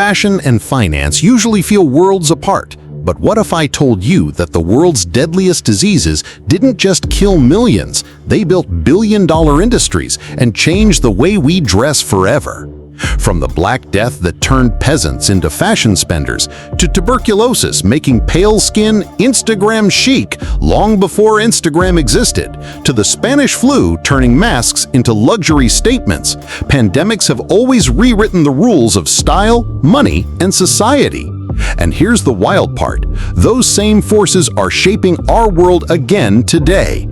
Fashion and finance usually feel worlds apart, but what if I told you that the world's deadliest diseases didn't just kill millions, they built billion-dollar industries and changed the way we dress forever? From the Black Death that turned peasants into fashion spenders, to tuberculosis making pale skin Instagram chic long before Instagram existed, to the Spanish flu turning masks into luxury statements, pandemics have always rewritten the rules of style, money, and society. And here's the wild part: those same forces are shaping our world again today.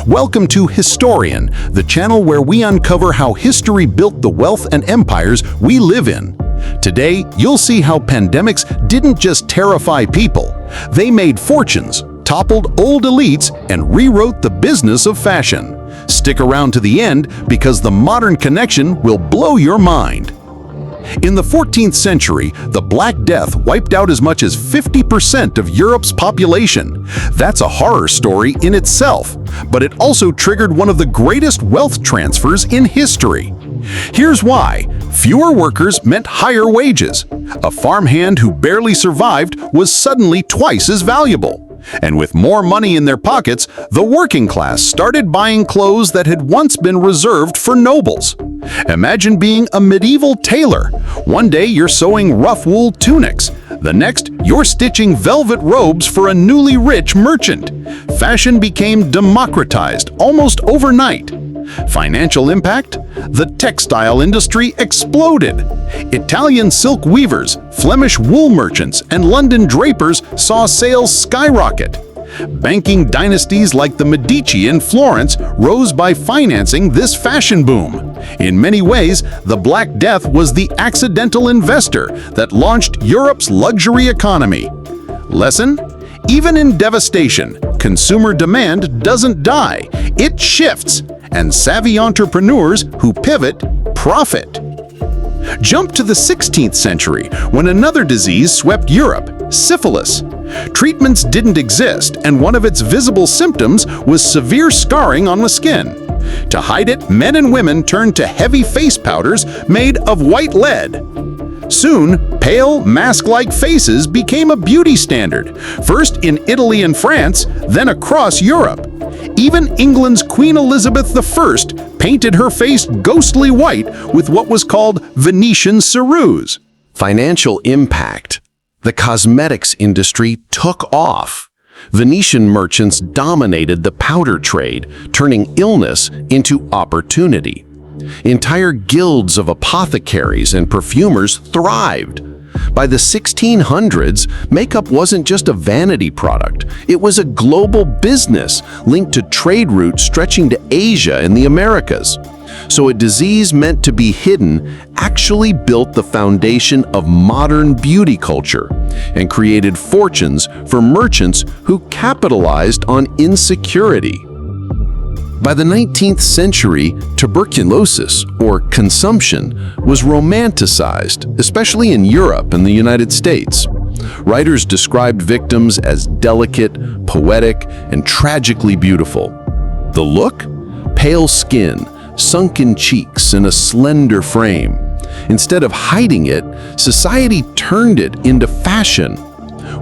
Welcome to Historian, the channel where we uncover how history built the wealth and empires we live in. Today, you'll see how pandemics didn't just terrify people. They made fortunes, toppled old elites, and rewrote the business of fashion. Stick around to the end because the modern connection will blow your mind. In the 14th century, the Black Death wiped out as much as 50% of Europe's population. That's a horror story in itself, but it also triggered one of the greatest wealth transfers in history. Here's why. Fewer workers meant higher wages. A farmhand who barely survived was suddenly twice as valuable. And with more money in their pockets, the working class started buying clothes that had once been reserved for nobles. Imagine being a medieval tailor. One day you're sewing rough wool tunics. The next, you're stitching velvet robes for a newly rich merchant. Fashion became democratized almost overnight. Financial impact? The textile industry exploded. Italian silk weavers, Flemish wool merchants, and London drapers saw sales skyrocket. Banking dynasties like the Medici in Florence rose by financing this fashion boom. In many ways, the Black Death was the accidental investor that launched Europe's luxury economy. Lesson? Even in devastation, consumer demand doesn't die, it shifts, and savvy entrepreneurs who pivot profit. Jump to the 16th century, when another disease swept Europe: syphilis. Treatments didn't exist, and one of its visible symptoms was severe scarring on the skin. To hide it, men and women turned to heavy face powders made of white lead. Soon, pale, mask-like faces became a beauty standard, first in Italy and France, then across Europe. Even England's Queen Elizabeth I painted her face ghostly white with what was called Venetian ceruse. Financial impact. The cosmetics industry took off. Venetian merchants dominated the powder trade, turning illness into opportunity. Entire guilds of apothecaries and perfumers thrived. By the 1600s, makeup wasn't just a vanity product. It was a global business linked to trade routes stretching to Asia and the Americas. So a disease meant to be hidden actually built the foundation of modern beauty culture and created fortunes for merchants who capitalized on insecurity. By the 19th century, tuberculosis, or consumption, was romanticized, especially in Europe and the United States. Writers described victims as delicate, poetic, and tragically beautiful. The look? Pale skin, sunken cheeks, and a slender frame. Instead of hiding it, society turned it into fashion.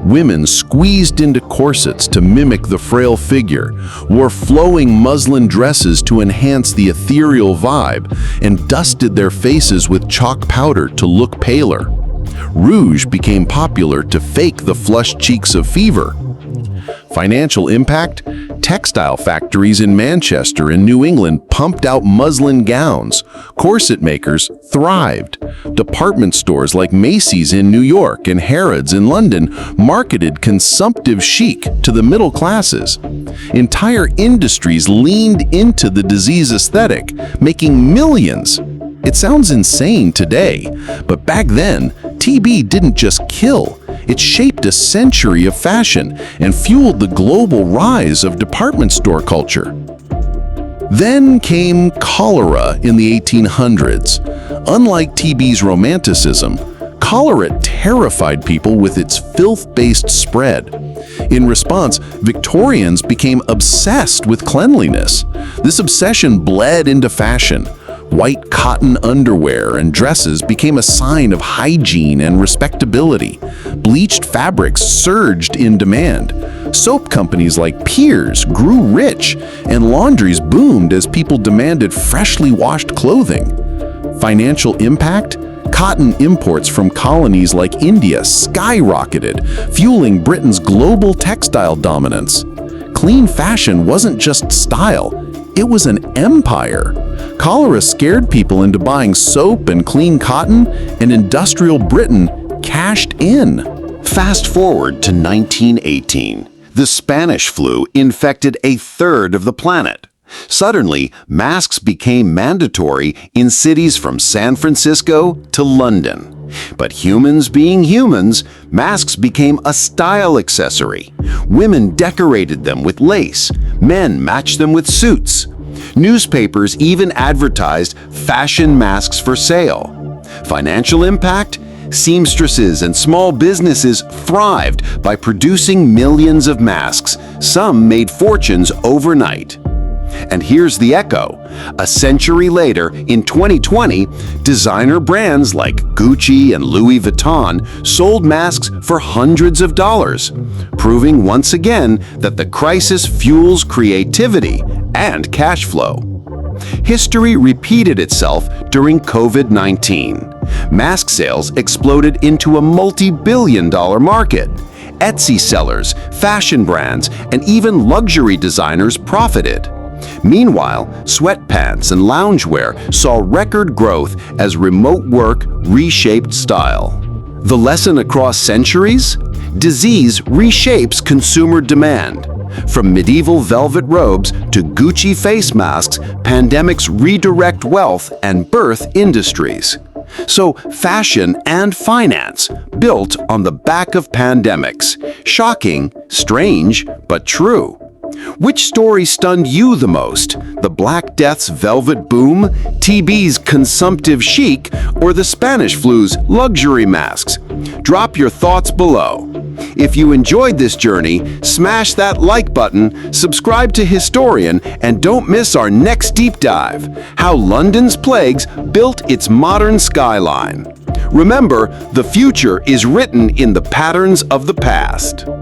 Women squeezed into corsets to mimic the frail figure, wore flowing muslin dresses to enhance the ethereal vibe, and dusted their faces with chalk powder to look paler. Rouge became popular to fake the flushed cheeks of fever. Financial impact? Textile factories in Manchester and New England pumped out muslin gowns. Corset makers thrived. Department stores like Macy's in New York and Harrods in London marketed consumptive chic to the middle classes. Entire industries leaned into the disease aesthetic, making millions. It sounds insane today, but back then, TB didn't just kill. It shaped a century of fashion and fueled the global rise of department store culture. Then came cholera in the 1800s. Unlike TB's romanticism, cholera terrified people with its filth-based spread. In response, Victorians became obsessed with cleanliness. This obsession bled into fashion. White cotton underwear and dresses became a sign of hygiene and respectability. Bleached fabrics surged in demand. Soap companies like Piers grew rich, and laundries boomed as people demanded freshly washed clothing. Financial impact? Cotton imports from colonies like India skyrocketed, fueling Britain's global textile dominance. Clean fashion wasn't just style, it was an empire. Cholera scared people into buying soap and clean cotton, and industrial Britain cashed in. Fast forward to 1918. The Spanish flu infected a third of the planet. Suddenly, masks became mandatory in cities from San Francisco to London. But humans being humans, masks became a style accessory. Women decorated them with lace. Men matched them with suits. Newspapers even advertised fashion masks for sale. Financial impact? Seamstresses and small businesses thrived by producing millions of masks. Some made fortunes overnight. And here's the echo. A century later, in 2020, designer brands like Gucci and Louis Vuitton sold masks for hundreds of dollars, proving once again that the crisis fuels creativity and cash flow. History repeated itself during COVID-19. Mask sales exploded into a multi-billion-dollar market. Etsy sellers, fashion brands, and even luxury designers profited. Meanwhile, sweatpants and loungewear saw record growth as remote work reshaped style. The lesson across centuries? Disease reshapes consumer demand. From medieval velvet robes to Gucci face masks, pandemics redirect wealth and birth industries. So, fashion and finance built on the back of pandemics. Shocking, strange, but true. Which story stunned you the most? The Black Death's velvet boom, TB's consumptive chic, or the Spanish flu's luxury masks? Drop your thoughts below. If you enjoyed this journey, smash that like button, subscribe to Historian, and don't miss our next deep dive, how London's plagues built its modern skyline. Remember, the future is written in the patterns of the past.